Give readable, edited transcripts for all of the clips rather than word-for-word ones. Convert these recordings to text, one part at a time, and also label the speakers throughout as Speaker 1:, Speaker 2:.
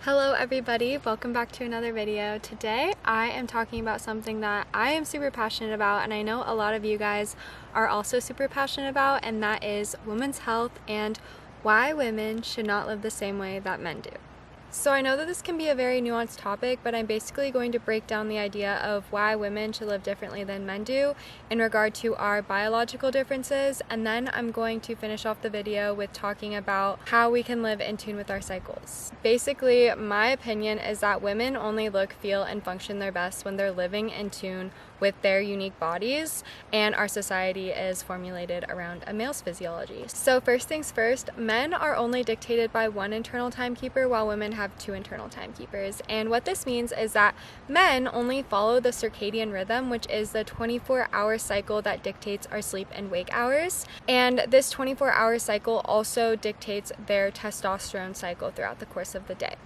Speaker 1: Hello everybody, welcome back to another video. Today I am talking about something that I am super passionate about, and I know a lot of you guys are also super passionate about, and that is women's health and why women should not live the same way that men do. So I know that this can be a very nuanced topic, but I'm basically going to break down the idea of why women should live differently than men do in regard to our biological differences, and then I'm going to finish off the video with talking about how we can live in tune with our cycles. Basically, my opinion is that women only look, feel, and function their best when they're living in tune with their unique bodies, and our society is formulated around a male's physiology. So first things first, men are only dictated by one internal timekeeper while women have two internal timekeepers. And what this means is that men only follow the circadian rhythm, which is the 24-hour cycle that dictates our sleep and wake hours. And this 24-hour cycle also dictates their testosterone cycle throughout the course of the day.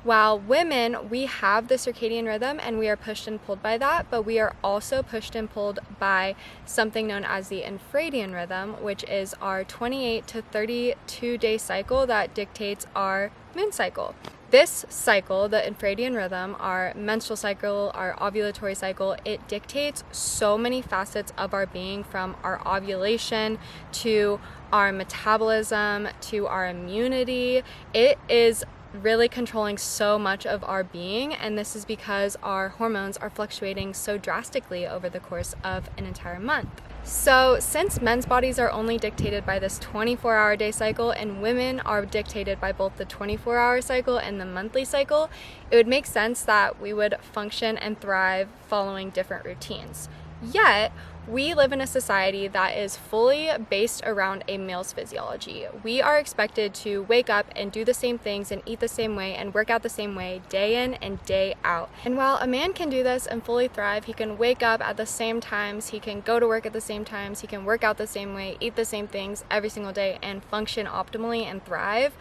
Speaker 1: While women, we have the circadian rhythm and we are pushed and pulled by that, but we are also pushed and pulled by something known as the infradian rhythm, which is our 28 to 32 day cycle that dictates our moon cycle. This cycle, the infradian rhythm, our menstrual cycle, our ovulatory cycle, it dictates so many facets of our being, from our ovulation to our metabolism to our immunity. It is really controlling so much of our being, and this is because our hormones are fluctuating so drastically over the course of an entire month. So since men's bodies are only dictated by this 24-hour day cycle and women are dictated by both the 24-hour cycle and the monthly cycle, it would make sense that we would function and thrive following different routines. Yet, we live in a society that is fully based around a male's physiology. We are expected to wake up and do the same things and eat the same way and work out the same way day in and day out. And while a man can do this and fully thrive, he can wake up at the same times, he can go to work at the same times, he can work out the same way, eat the same things every single day and function optimally and thrive.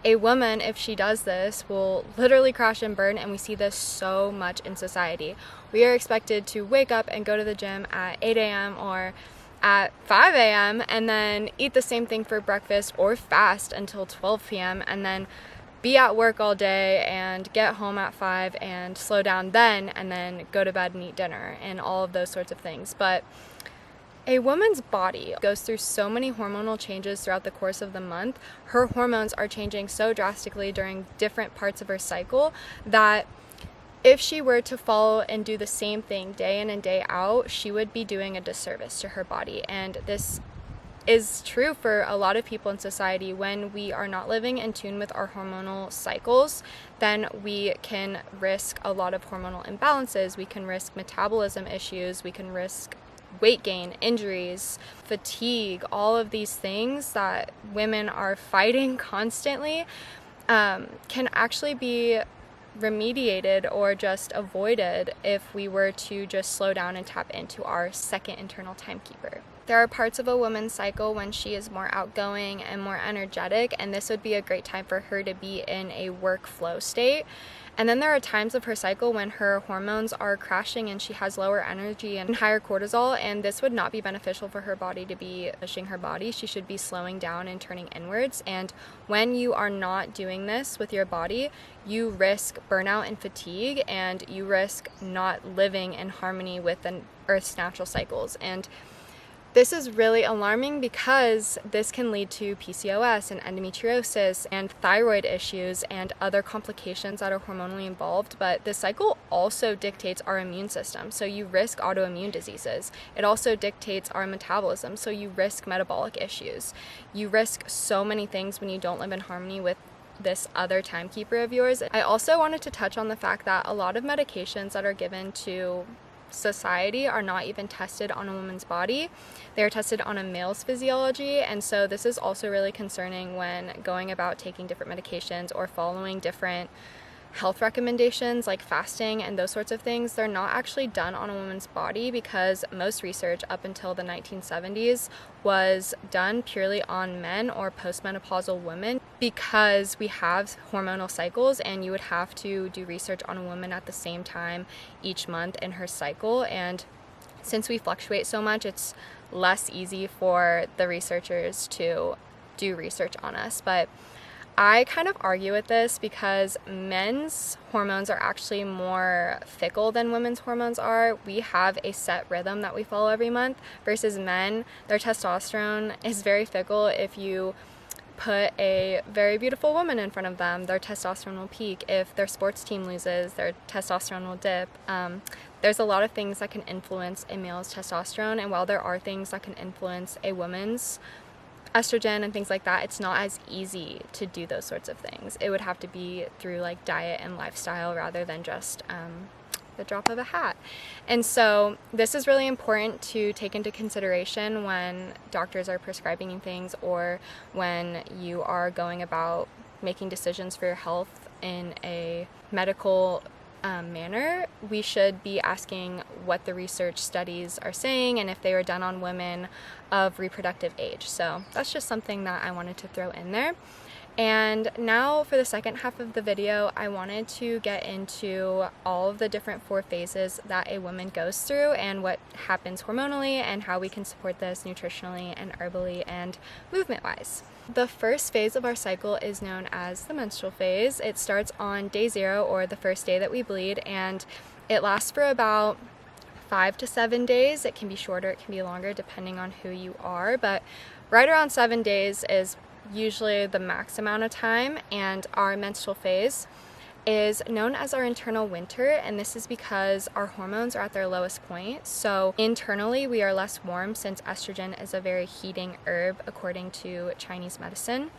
Speaker 1: A woman, if she does this, will literally crash and burn, and we see this so much in society. We are expected to wake up and go to the gym at 8 a.m. or at 5 a.m. and then eat the same thing for breakfast or fast until 12 p.m. and then be at work all day and get home at 5 and slow down then, and then go to bed and eat dinner and all of those sorts of things. But a woman's body goes through so many hormonal changes throughout the course of the month. Her hormones are changing so drastically during different parts of her cycle that if she were to follow and do the same thing day in and day out, she would be doing a disservice to her body. And this is true for a lot of people in society. When we are not living in tune with our hormonal cycles, then we can risk a lot of hormonal imbalances. We can risk metabolism issues. We can risk weight gain, injuries, fatigue, all of these things that women are fighting constantly can actually be remediated or just avoided if we were to just slow down and tap into our second internal timekeeper. There are parts of a woman's cycle when she is more outgoing and more energetic, and this would be a great time for her to be in a workflow state. And then there are times of her cycle when her hormones are crashing and she has lower energy and higher cortisol, and this would not be beneficial for her body to be pushing her body. She should be slowing down and turning inwards. And when you are not doing this with your body, you risk burnout and fatigue, and you risk not living in harmony with the Earth's natural cycles. And this is really alarming because this can lead to PCOS and endometriosis and thyroid issues and other complications that are hormonally involved. But this cycle also dictates our immune system, so you risk autoimmune diseases. It also dictates our metabolism, so you risk metabolic issues. You risk so many things when you don't live in harmony with this other timekeeper of yours. I also wanted to touch on the fact that a lot of medications that are given to society are not even tested on a woman's body. They are tested on a male's physiology, and so this is also really concerning when going about taking different medications or following different health recommendations like fasting and those sorts of things. They're not actually done on a woman's body because most research up until the 1970s was done purely on men or postmenopausal women, because we have hormonal cycles and you would have to do research on a woman at the same time each month in her cycle. And since we fluctuate so much, it's less easy for the researchers to do research on us. But I kind of argue with this because men's hormones are actually more fickle than women's hormones are. We have a set rhythm that we follow every month versus men, their testosterone is very fickle. If you put a very beautiful woman in front of them, their testosterone will peak. If their sports team loses, their testosterone will dip. There's a lot of things that can influence a male's testosterone, and while there are things that can influence a woman's estrogen and things like that, it's not as easy to do those sorts of things. It would have to be through like diet and lifestyle rather than just the drop of a hat. And so this is really important to take into consideration when doctors are prescribing things or when you are going about making decisions for your health in a medical manner. We should be asking what the research studies are saying and if they were done on women of reproductive age. So that's just something that I wanted to throw in there. And now for the second half of the video, I wanted to get into all of the different 4 phases that a woman goes through and what happens hormonally and how we can support this nutritionally and herbally and movement-wise. The first phase of our cycle is known as the menstrual phase. It starts on day 0, or the first day that we bleed, and it lasts for about 5 to 7 days. It can be shorter, it can be longer depending on who you are, but right around 7 days is usually the max amount of time. And our menstrual phase is known as our internal winter, and this is because our hormones are at their lowest point. So internally we are less warm since estrogen is a very heating herb according to Chinese medicine.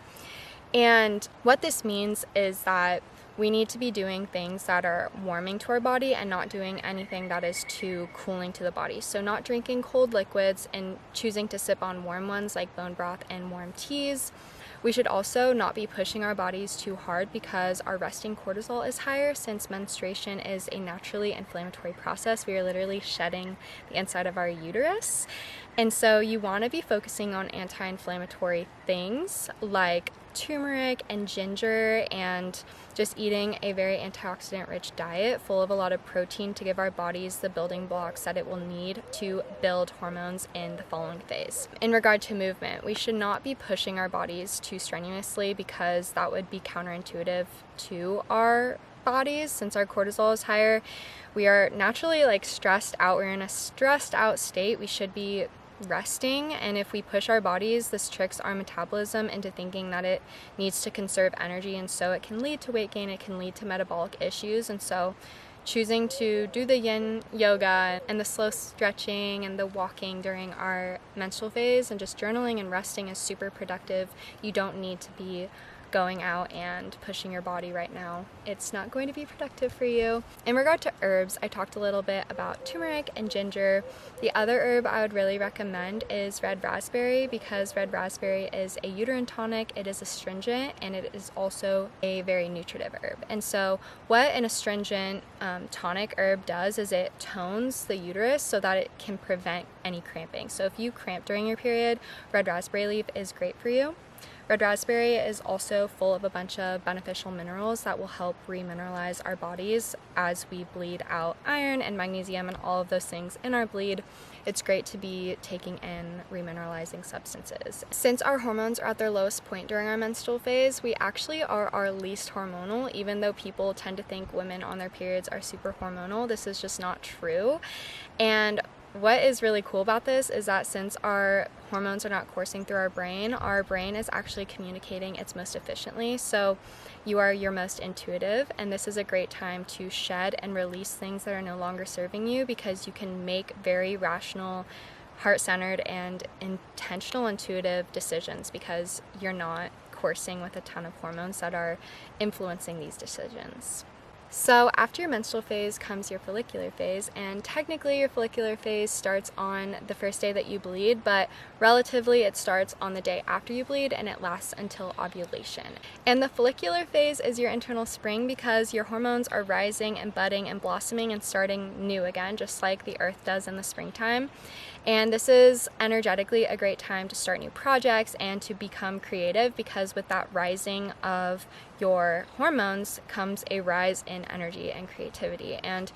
Speaker 1: And what this means is that we need to be doing things that are warming to our body and not doing anything that is too cooling to the body. So not drinking cold liquids and choosing to sip on warm ones like bone broth and warm teas. We should also not be pushing our bodies too hard because our resting cortisol is higher. Since menstruation is a naturally inflammatory process, we are literally shedding the inside of our uterus. And so you want to be focusing on anti-inflammatory things like turmeric and ginger, and just eating a very antioxidant rich diet full of a lot of protein to give our bodies the building blocks that it will need to build hormones in the following phase. In regard to movement, we should not be pushing our bodies too strenuously because that would be counterintuitive to our bodies. Since our cortisol is higher, we are naturally stressed out. We're in a stressed out state. We should be resting, and if we push our bodies, this tricks our metabolism into thinking that it needs to conserve energy, and so it can lead to weight gain, it can lead to metabolic issues. And so choosing to do the yin yoga and the slow stretching and the walking during our menstrual phase and just journaling and resting is super productive. You don't need to be going out and pushing your body right now. It's not going to be productive for you. In regard to herbs, I talked a little bit about turmeric and ginger. The other herb I would really recommend is red raspberry, because red raspberry is a uterine tonic, it is astringent, and it is also a very nutritive herb. And so what an astringent tonic herb does is it tones the uterus so that it can prevent any cramping. So if you cramp during your period, red raspberry leaf is great for you. Red raspberry is also full of a bunch of beneficial minerals that will help remineralize our bodies as we bleed out iron and magnesium and all of those things in our bleed. It's great to be taking in remineralizing substances. Since our hormones are at their lowest point during our menstrual phase, we actually are our least hormonal, even though people tend to think women on their periods are super hormonal. This is just not true. And what is really cool about this is that since our hormones are not coursing through our brain is actually communicating its most efficiently. So you are your most intuitive, and this is a great time to shed and release things that are no longer serving you, because you can make very rational, heart-centered, and intentional intuitive decisions because you're not coursing with a ton of hormones that are influencing these decisions. So after your menstrual phase comes your follicular phase, and technically your follicular phase starts on the first day that you bleed, but relatively it starts on the day after you bleed and it lasts until ovulation. And the follicular phase is your internal spring because your hormones are rising and budding and blossoming and starting new again, just like the earth does in the springtime. And this is energetically a great time to start new projects and to become creative, because with that rising of your hormones comes a rise in energy and creativity. And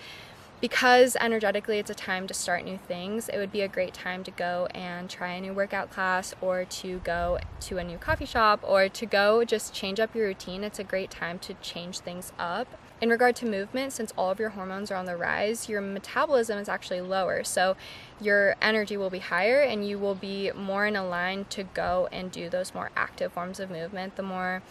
Speaker 1: because energetically it's a time to start new things, it would be a great time to go and try a new workout class, or to go to a new coffee shop, or to go just change up your routine. It's a great time to change things up. In regard to movement, since all of your hormones are on the rise, your metabolism is actually lower, so your energy will be higher and you will be more in a line to go and do those more active forms of movement, the more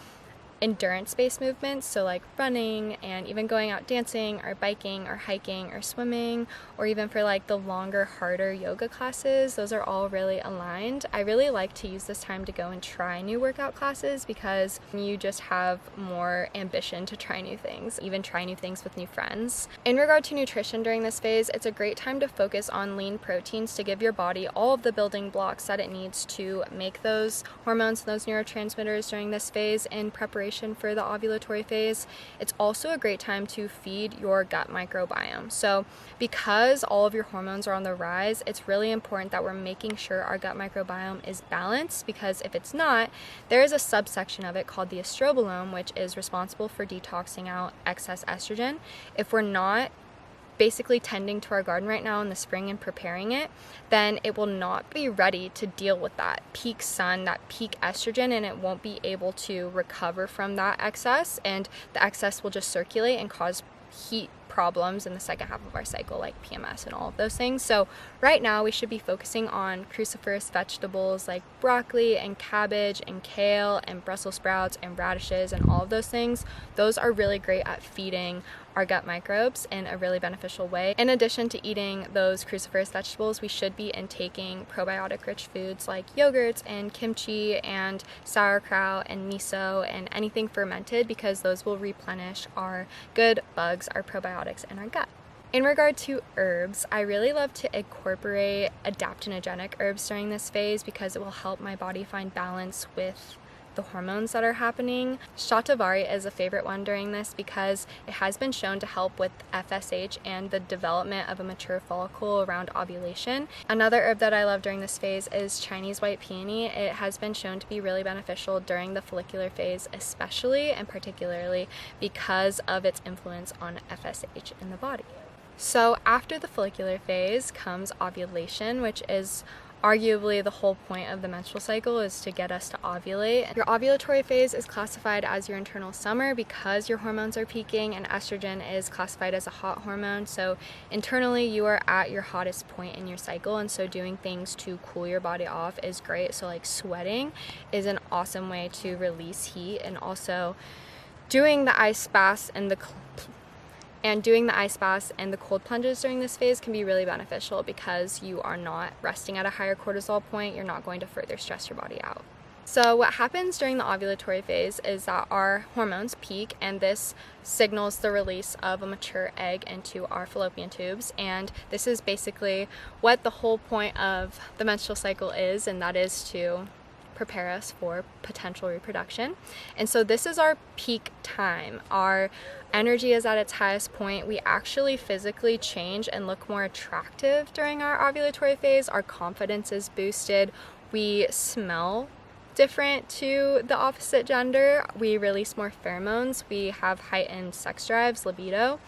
Speaker 1: endurance-based movements, so like running and even going out dancing or biking or hiking or swimming, or even for like the longer, harder yoga classes. Those are all really aligned. I really like to use this time to go and try new workout classes because you just have more ambition to try new things, even try new things with new friends. In regard to nutrition during this phase, it's a great time to focus on lean proteins to give your body all of the building blocks that it needs to make those hormones and those neurotransmitters during this phase in preparation for the ovulatory phase. It's also a great time to feed your gut microbiome. So because all of your hormones are on the rise, it's really important that we're making sure our gut microbiome is balanced, because if it's not, there is a subsection of it called the estrobolome, which is responsible for detoxing out excess estrogen. If we're not basically tending to our garden right now in the spring and preparing it, then it will not be ready to deal with that peak sun, that peak estrogen, and it won't be able to recover from that excess, and the excess will just circulate and cause heat problems in the second half of our cycle, like PMS and all of those things. So right now we should be focusing on cruciferous vegetables like broccoli and cabbage and kale and Brussels sprouts and radishes and all of those things. Those are really great at feeding our gut microbes in a really beneficial way. In addition to eating those cruciferous vegetables, we should be intaking probiotic rich foods like yogurts and kimchi and sauerkraut and miso and anything fermented, because those will replenish our good bugs, our probiotics in our gut. In regard to herbs, I really love to incorporate adaptogenic herbs during this phase because it will help my body find balance with the hormones that are happening. Shatavari is a favorite one during this because it has been shown to help with FSH and the development of a mature follicle around ovulation. Another herb that I love during this phase is Chinese white peony. It has been shown to be really beneficial during the follicular phase, especially and particularly because of its influence on FSH in the body. So after the follicular phase comes ovulation, which is arguably the whole point of the menstrual cycle, is to get us to ovulate. Your ovulatory phase is classified as your internal summer because your hormones are peaking, and estrogen is classified as a hot hormone. So internally you are at your hottest point in your cycle, and so doing things to cool your body off is great. So like sweating is an awesome way to release heat, and also doing the ice baths and the cold plunges during this phase can be really beneficial because you are not resting at a higher cortisol point. You're not going to further stress your body out. So what happens during the ovulatory phase is that our hormones peak, and this signals the release of a mature egg into our fallopian tubes. And this is basically what the whole point of the menstrual cycle is, and that is to prepare us for potential reproduction. And so this is our peak time. Our energy is at its highest point. We actually physically change and look more attractive during our ovulatory phase. Our confidence is boosted. We smell different to the opposite gender. We release more pheromones. We have heightened sex drives, libido.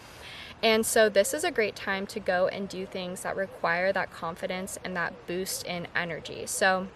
Speaker 1: And so this is a great time to go and do things that require that confidence and that boost in energy. So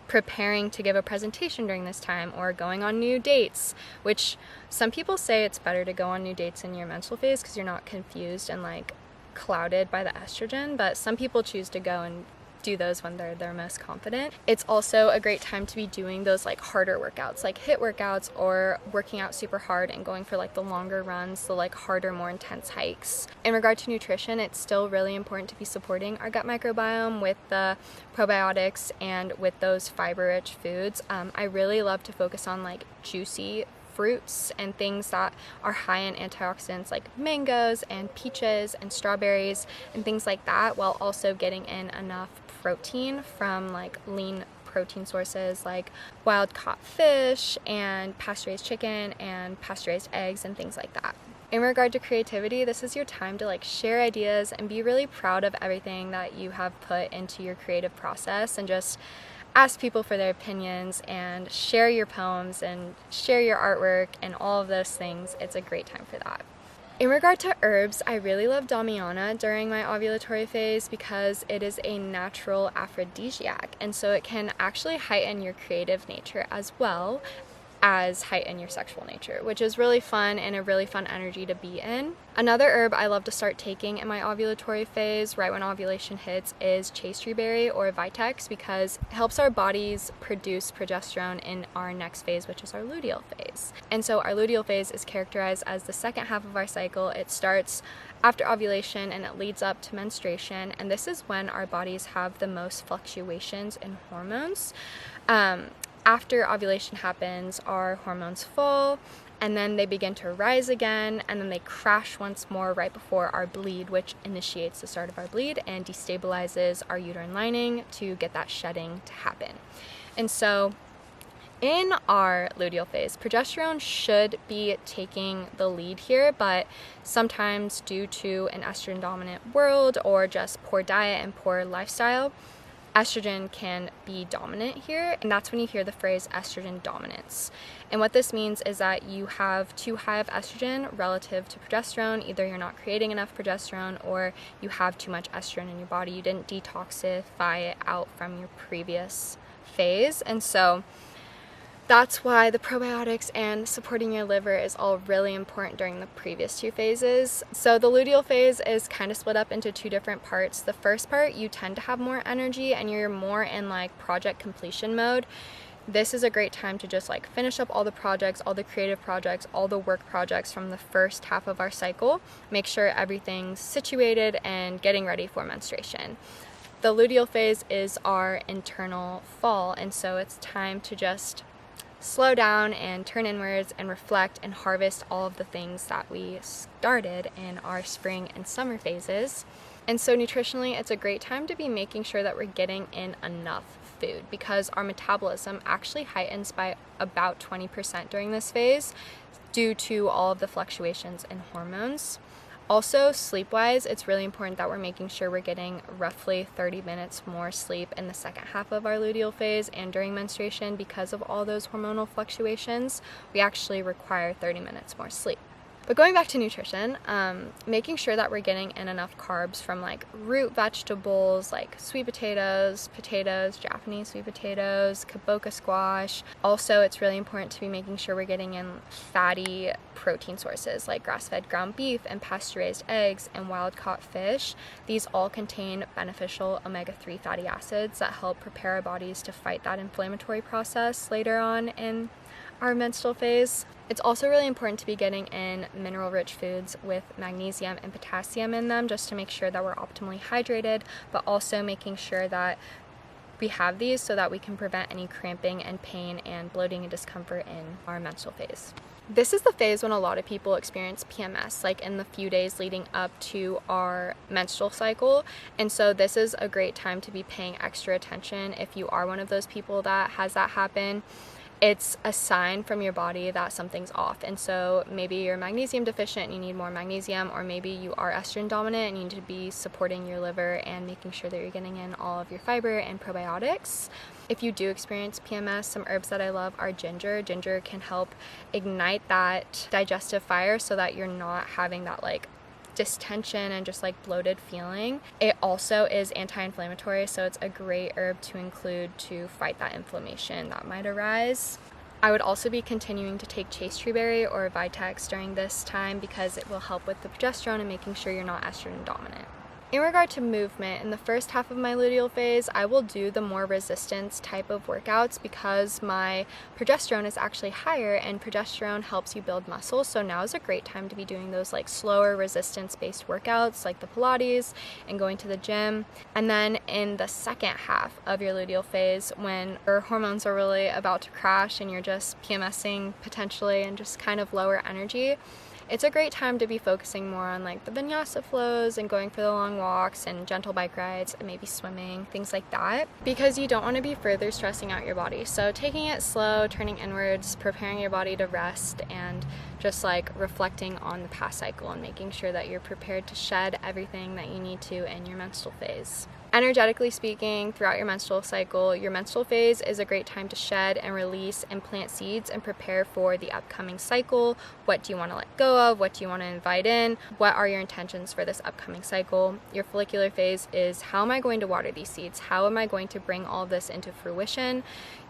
Speaker 1: preparing to give a presentation during this time, or going on new dates, which some people say it's better to go on new dates in your menstrual phase because you're not confused and like clouded by the estrogen, but some people choose to go and do those when they're their most confident. It's also a great time to be doing those like harder workouts, like HIIT workouts, or working out super hard and going for like the longer runs, the like harder, more intense hikes. In regard to nutrition, it's still really important to be supporting our gut microbiome with the probiotics and with those fiber-rich foods. I really love to focus on like juicy fruits and things that are high in antioxidants like mangoes and peaches and strawberries and things like that, while also getting in enough protein from like lean protein sources like wild caught fish and pasture-raised chicken and pasture-raised eggs and things like that. In regard to creativity, this is your time to like share ideas and be really proud of everything that you have put into your creative process, and just ask people for their opinions and share your poems and share your artwork and all of those things. It's a great time for that. In regard to herbs, I really love Damiana during my ovulatory phase because it is a natural aphrodisiac, and so it can actually heighten your creative nature as well as heighten your sexual nature, which is really fun and a really fun energy to be in. Another herb I love to start taking in my ovulatory phase, right when ovulation hits, is chaste tree berry or vitex, because it helps our bodies produce progesterone in our next phase, which is our luteal phase. And so our luteal phase is characterized as the second half of our cycle. It starts after ovulation and it leads up to menstruation, and this is when our bodies have the most fluctuations in hormones. After ovulation happens, our hormones fall, and then they begin to rise again, and then they crash once more right before our bleed, which initiates the start of our bleed and destabilizes our uterine lining to get that shedding to happen. And so in our luteal phase, progesterone should be taking the lead here, but sometimes due to an estrogen dominant world or just poor diet and poor lifestyle, estrogen can be dominant here, and that's when you hear the phrase estrogen dominance. And what this means is that you have too high of estrogen relative to progesterone. Either you're not creating enough progesterone or you have too much estrogen in your body. You didn't detoxify it out from your previous phase. And so that's why the probiotics and supporting your liver is all really important during the previous two phases. So the luteal phase is kind of split up into two different parts. The first part, you tend to have more energy and you're more in like project completion mode. This is a great time to just like finish up all the projects, all the creative projects, all the work projects from the first half of our cycle. Make sure everything's situated and getting ready for menstruation. The luteal phase is our internal fall, and so it's time to just slow down and turn inwards and reflect and harvest all of the things that we started in our spring and summer phases. And so nutritionally, it's a great time to be making sure that we're getting in enough food, because our metabolism actually heightens by about 20% during this phase due to all of the fluctuations in hormones. Also, sleep-wise, it's really important that we're making sure we're getting roughly 30 minutes more sleep in the second half of our luteal phase and during menstruation. Because of all those hormonal fluctuations, we actually require 30 minutes more sleep. But going back to nutrition, making sure that we're getting in enough carbs from like root vegetables like sweet potatoes, Japanese sweet potatoes, kabocha squash. Also, it's really important to be making sure we're getting in fatty protein sources like grass-fed ground beef and pasture-raised eggs and wild-caught fish. These all contain beneficial omega-3 fatty acids that help prepare our bodies to fight that inflammatory process later on in our menstrual phase. It's also really important to be getting in mineral-rich foods with magnesium and potassium in them, just to make sure that we're optimally hydrated, but also making sure that we have these so that we can prevent any cramping and pain and bloating and discomfort in our menstrual phase. This is the phase when a lot of people experience PMS, like in the few days leading up to our menstrual cycle. And so this is a great time to be paying extra attention if you are one of those people that has that happen. It's a sign from your body that something's off. And so maybe you're magnesium deficient and you need more magnesium, or maybe you are estrogen dominant and you need to be supporting your liver and making sure that you're getting in all of your fiber and probiotics. If you do experience PMS, some herbs that I love are ginger. Ginger can help ignite that digestive fire so that you're not having that like distension and just like bloated feeling. It also is anti-inflammatory, so it's a great herb to include to fight that inflammation that might arise. I would also be continuing to take chaste tree berry or vitex during this time because it will help with the progesterone and making sure you're not estrogen dominant. In regard to movement, in the first half of my luteal phase, I will do the more resistance type of workouts because my progesterone is actually higher, and progesterone helps you build muscle. So now is a great time to be doing those like slower resistance-based workouts like the Pilates and going to the gym. And then in the second half of your luteal phase, when your hormones are really about to crash and you're just PMSing potentially and just kind of lower energy, it's a great time to be focusing more on like the vinyasa flows and going for the long walks and gentle bike rides and maybe swimming, things like that, because you don't want to be further stressing out your body. So taking it slow, turning inwards, preparing your body to rest, and just like reflecting on the past cycle and making sure that you're prepared to shed everything that you need to in your menstrual phase. Energetically speaking, throughout your menstrual cycle, your menstrual phase is a great time to shed and release and plant seeds and prepare for the upcoming cycle. What do you want to let go of? What do you want to invite in? What are your intentions for this upcoming cycle? Your follicular phase is, how am I going to water these seeds? How am I going to bring all of this into fruition?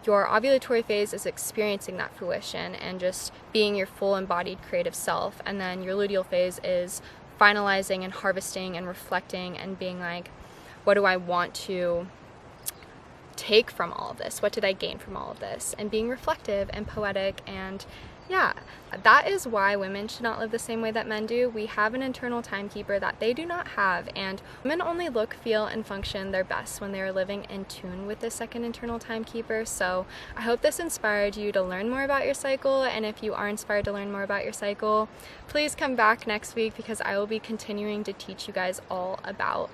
Speaker 1: Your ovulatory phase is experiencing that fruition and just being your full embodied creative self. And then your luteal phase is finalizing and harvesting and reflecting and being like, what do I want to take from all of this? What did I gain from all of this? And being reflective and poetic. And yeah, that is why women should not live the same way that men do. We have an internal timekeeper that they do not have, and women only look, feel, and function their best when they are living in tune with the second internal timekeeper. So I hope this inspired you to learn more about your cycle, and if you are inspired to learn more about your cycle, please come back next week because I will be continuing to teach you guys all about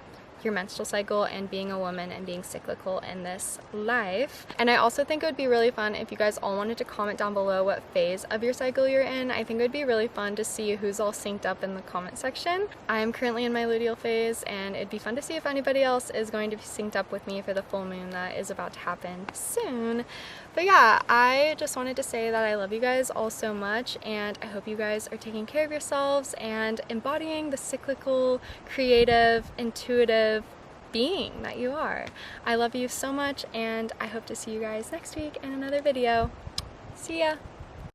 Speaker 1: your menstrual cycle and being a woman and being cyclical in this life. And I also think it would be really fun if you guys all wanted to comment down below what phase of your cycle you're in. I think it would be really fun to see who's all synced up in the comment section. I'm currently in my luteal phase, and it'd be fun to see if anybody else is going to be synced up with me for the full moon that is about to happen soon. But yeah, I just wanted to say that I love you guys all so much, and I hope you guys are taking care of yourselves and embodying the cyclical, creative, intuitive being that you are. I love you so much, and I hope to see you guys next week in another video. See ya!